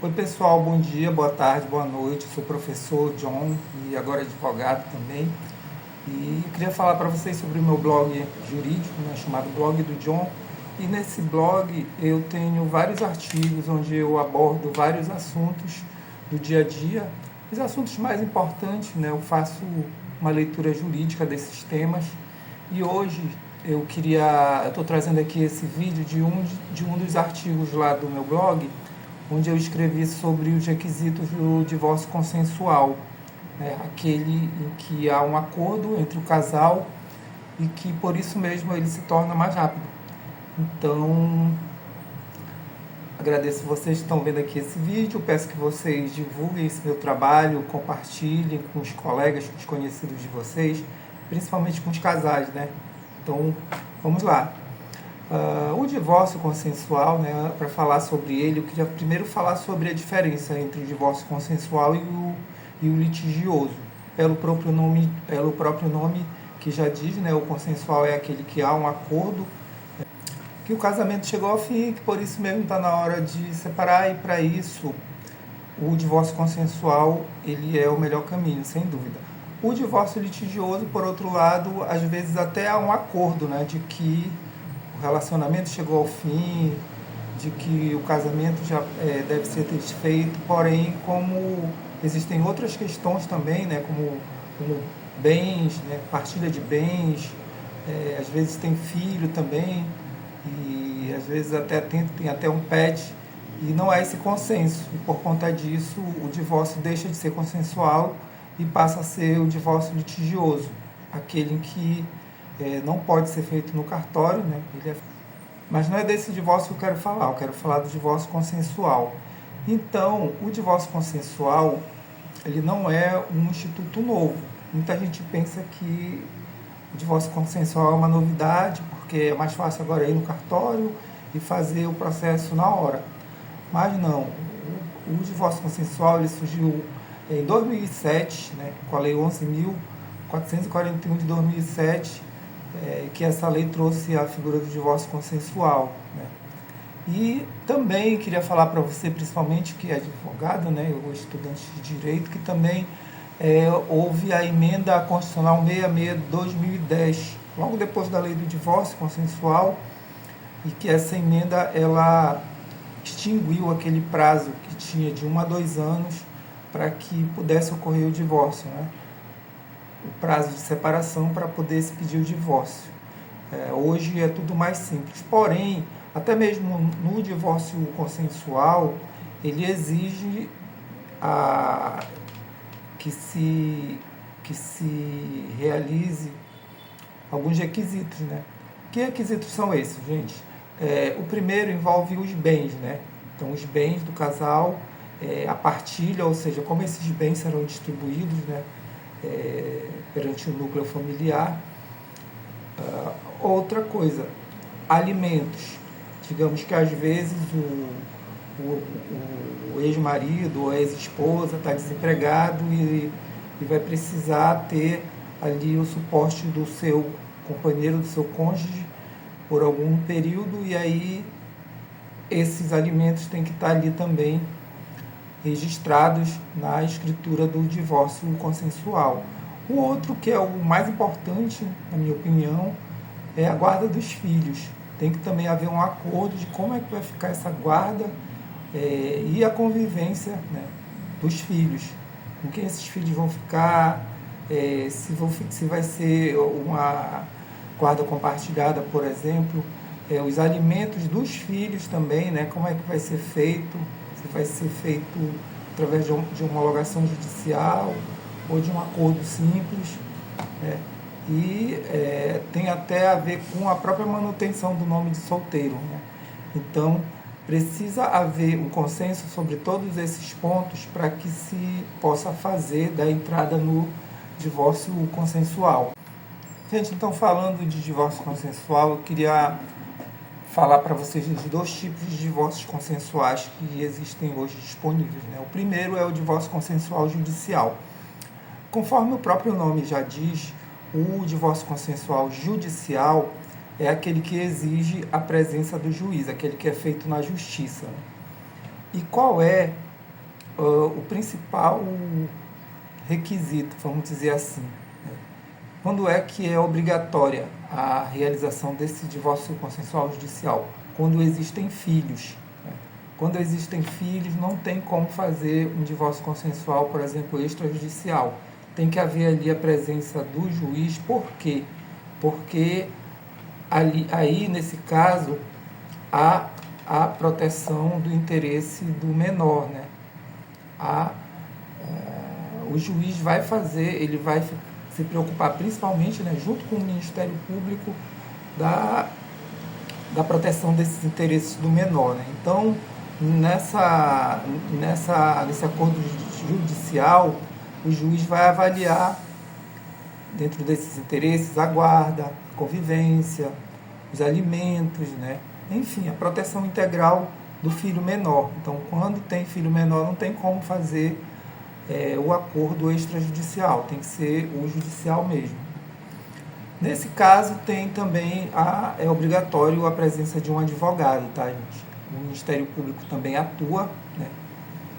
Oi pessoal, bom dia, boa tarde, boa noite. Eu sou o professor John e agora advogado também. E eu queria falar para vocês sobre o meu blog jurídico, né, chamado Blog do John. E nesse blog eu tenho vários artigos onde eu abordo vários assuntos do dia a dia. Os assuntos mais importantes, né, eu faço uma leitura jurídica desses temas. E hoje eu estou trazendo aqui esse vídeo de um dos artigos lá do meu blog, onde eu escrevi sobre os requisitos do divórcio consensual, né? Aquele em que há um acordo entre o casal e que por isso mesmo ele se torna mais rápido. Então, agradeço vocês que estão vendo aqui esse vídeo, peço que vocês divulguem esse meu trabalho, compartilhem com os colegas, com os conhecidos de vocês, principalmente com os casais, né? Então, vamos lá. O divórcio consensual, né, para falar sobre ele, eu queria primeiro falar sobre a diferença entre o divórcio consensual e o litigioso. Pelo próprio nome que já diz, né, o consensual é aquele que há um acordo, que o casamento chegou ao fim, que por isso mesmo está na hora de separar, e para isso o divórcio consensual ele é o melhor caminho, sem dúvida. O divórcio litigioso, por outro lado, às vezes até há um acordo, né, de que o relacionamento chegou ao fim, de que o casamento já deve ser desfeito, porém, como existem outras questões também, né, como bens, né, partilha de bens, às vezes tem filho também, e às vezes até tem até um pet, e não há esse consenso, e por conta disso o divórcio deixa de ser consensual e passa a ser o divórcio litigioso, aquele em que não pode ser feito no cartório, né? Mas não é desse divórcio que eu quero falar do divórcio consensual. Então, o divórcio consensual, ele não é um instituto novo. Muita gente pensa que o divórcio consensual é uma novidade, porque é mais fácil agora ir no cartório e fazer o processo na hora. Mas não, o divórcio consensual ele surgiu em 2007, né, com a Lei 11.441 de 2007, que essa lei trouxe a figura do divórcio consensual, né? E também queria falar para você, principalmente que é advogado, né, ou estudante de direito, que também houve a emenda constitucional 66 de 2010, logo depois da lei do divórcio consensual, e que essa emenda ela extinguiu aquele prazo que tinha de 1 a 2 anos para que pudesse ocorrer o divórcio, né? O prazo de separação para poder se pedir o divórcio. Hoje é tudo mais simples. Porém, até mesmo no divórcio consensual, ele exige que se realize alguns requisitos, né? Que requisitos são esses, gente? O primeiro envolve os bens, né? Então, os bens do casal, a partilha, ou seja, como esses bens serão distribuídos, né? Perante o núcleo familiar. Outra coisa, alimentos. Digamos que às vezes o ex-marido ou a ex-esposa está desempregado e vai precisar ter ali o suporte do seu companheiro, do seu cônjuge, por algum período, e aí esses alimentos têm que estar ali também registrados na escritura do divórcio consensual. O outro, que é o mais importante, na minha opinião, é a guarda dos filhos. Tem que também haver um acordo de como é que vai ficar essa guarda e a convivência, né, dos filhos. Com quem esses filhos vão ficar, se vai ser uma guarda compartilhada, por exemplo, os alimentos dos filhos também, né, como é que vai ser feito, se vai ser feito através de homologação judicial ou de um acordo simples, né? E tem até a ver com a própria manutenção do nome de solteiro, né? Então, precisa haver um consenso sobre todos esses pontos para que se possa fazer da entrada no divórcio consensual. Gente, então falando de divórcio consensual, eu queria falar para vocês de dois tipos de divórcios consensuais que existem hoje disponíveis, né? O primeiro é o divórcio consensual judicial. Conforme o próprio nome já diz, o divórcio consensual judicial é aquele que exige a presença do juiz, aquele que é feito na justiça. E qual é o principal requisito, vamos dizer assim, né? Quando é que é obrigatória a realização desse divórcio consensual judicial? Quando existem filhos, né? Quando existem filhos, não tem como fazer um divórcio consensual, por exemplo, extrajudicial. Tem que haver ali a presença do juiz. Por quê? Porque aí, nesse caso, há a proteção do interesse do menor, né? O juiz vai fazer, ele vai se preocupar principalmente, né, junto com o Ministério Público, da proteção desses interesses do menor, né? Então, nesse acordo judicial, o juiz vai avaliar, dentro desses interesses, a guarda, a convivência, os alimentos, né? Enfim, a proteção integral do filho menor. Então, quando tem filho menor, não tem como fazer o acordo extrajudicial, tem que ser o judicial mesmo. Nesse caso, tem também é obrigatório a presença de um advogado, tá, gente? O Ministério Público também atua, né?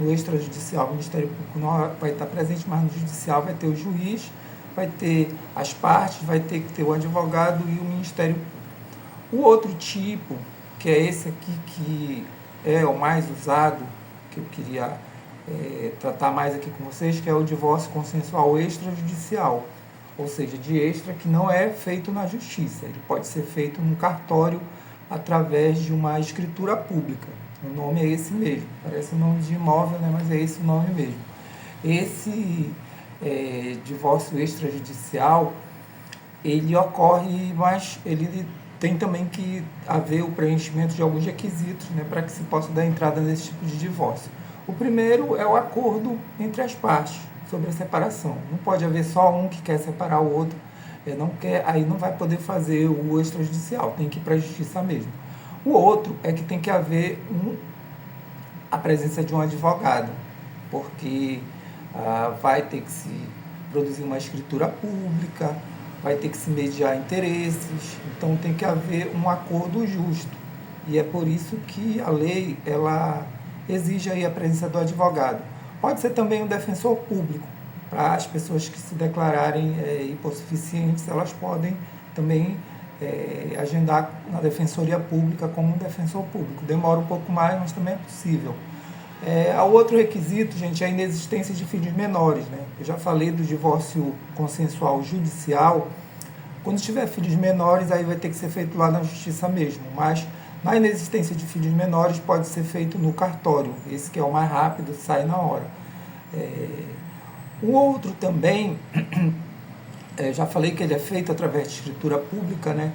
No extrajudicial, o Ministério Público não vai estar presente, mas no judicial vai ter o juiz, vai ter as partes, vai ter que ter o advogado e o Ministério Público. O outro tipo, que é esse aqui, que é o mais usado, que eu queria tratar mais aqui com vocês, que é o divórcio consensual extrajudicial, ou seja, de extra que não é feito na justiça, ele pode ser feito num cartório através de uma escritura pública. O nome é esse mesmo, parece um nome de imóvel, né? Mas é esse o nome mesmo. Esse divórcio extrajudicial, ele ocorre, mas ele tem também que haver o preenchimento de alguns requisitos, né, para que se possa dar entrada nesse tipo de divórcio. O primeiro é o acordo entre as partes sobre a separação. Não pode haver só um que quer separar o outro, não quer, aí não vai poder fazer o extrajudicial, tem que ir para a justiça mesmo. O outro é que tem que haver a presença de um advogado, porque vai ter que se produzir uma escritura pública, vai ter que se mediar interesses, então tem que haver um acordo justo. E é por isso que a lei, ela exige aí a presença do advogado. Pode ser também um defensor público, para as pessoas que se declararem hipossuficientes, elas podem também agendar na Defensoria Pública como um defensor público. Demora um pouco mais, mas também é possível. O outro requisito, gente, é a inexistência de filhos menores, né? Eu já falei do divórcio consensual judicial. Quando tiver filhos menores, aí vai ter que ser feito lá na justiça mesmo, mas na inexistência de filhos menores pode ser feito no cartório, esse que é o mais rápido, sai na hora. O outro também, já falei que ele é feito através de escritura pública, né?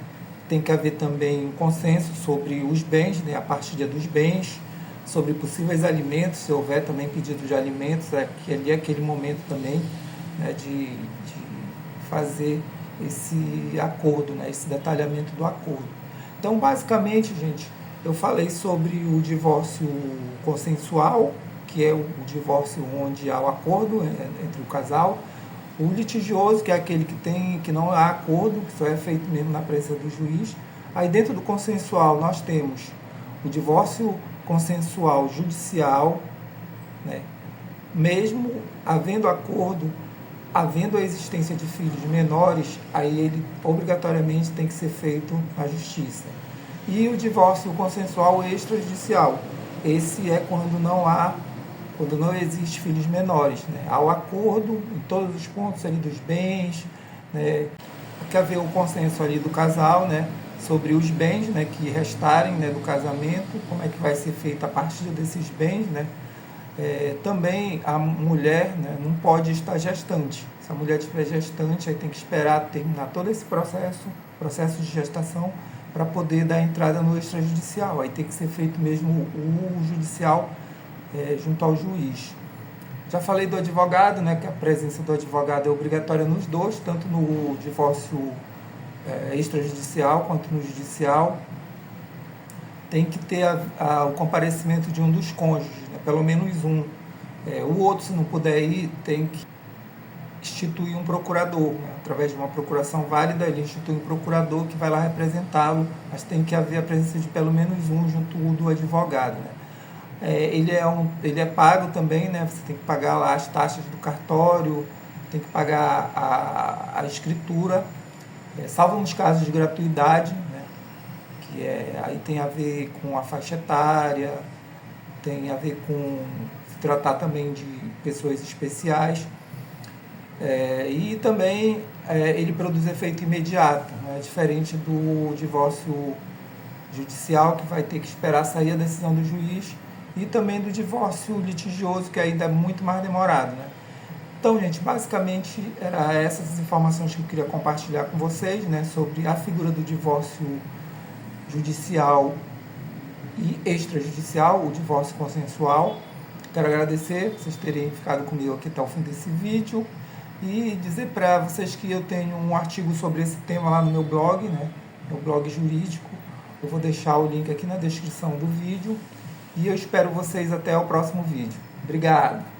Tem que haver também um consenso sobre os bens, né? A partilha dos bens, sobre possíveis alimentos, se houver também pedido de alimentos, aquele momento também, né, de fazer esse acordo, né, esse detalhamento do acordo. Então, basicamente, gente, eu falei sobre o divórcio consensual, que é o divórcio onde há o acordo entre o casal, o litigioso, que é aquele que não há acordo, que só é feito mesmo na presença do juiz. Aí, dentro do consensual, nós temos o divórcio consensual judicial, né? Mesmo havendo acordo, havendo a existência de filhos menores, aí ele obrigatoriamente tem que ser feito na justiça. E o divórcio consensual extrajudicial, esse é quando não existe filhos menores, né? Há o acordo em todos os pontos ali dos bens, né? Tem que haver o consenso ali do casal, né, sobre os bens, né, que restarem, né, do casamento, como é que vai ser feita a partilha desses bens, né? Também a mulher, né, não pode estar gestante. Se a mulher estiver gestante, aí tem que esperar terminar todo esse processo de gestação, para poder dar entrada no extrajudicial. Aí tem que ser feito mesmo o judicial junto ao juiz. Já falei do advogado, né, que a presença do advogado é obrigatória nos dois, tanto no divórcio extrajudicial quanto no judicial. Tem que ter o comparecimento de um dos cônjuges, né, pelo menos um. O outro, se não puder ir, tem que instituir um procurador, né, através de uma procuração válida, ele institui um procurador que vai lá representá-lo, mas tem que haver a presença de pelo menos um junto do advogado, né. ele é pago também, né? Você tem que pagar lá as taxas do cartório, tem que pagar a escritura, salvo nos casos de gratuidade, né? Aí tem a ver com a faixa etária, tem a ver com se tratar também de pessoas especiais. E também ele produz efeito imediato, né? Diferente do divórcio judicial, que vai ter que esperar sair a decisão do juiz, e também do divórcio litigioso, que ainda é muito mais demorado, né? Então, gente, basicamente eram essas informações que eu queria compartilhar com vocês, né, sobre a figura do divórcio judicial e extrajudicial, o divórcio consensual. Quero agradecer vocês terem ficado comigo aqui até o fim desse vídeo e dizer para vocês que eu tenho um artigo sobre esse tema lá no meu blog, né, no blog jurídico. Eu vou deixar o link aqui na descrição do vídeo e eu espero vocês até o próximo vídeo. Obrigado!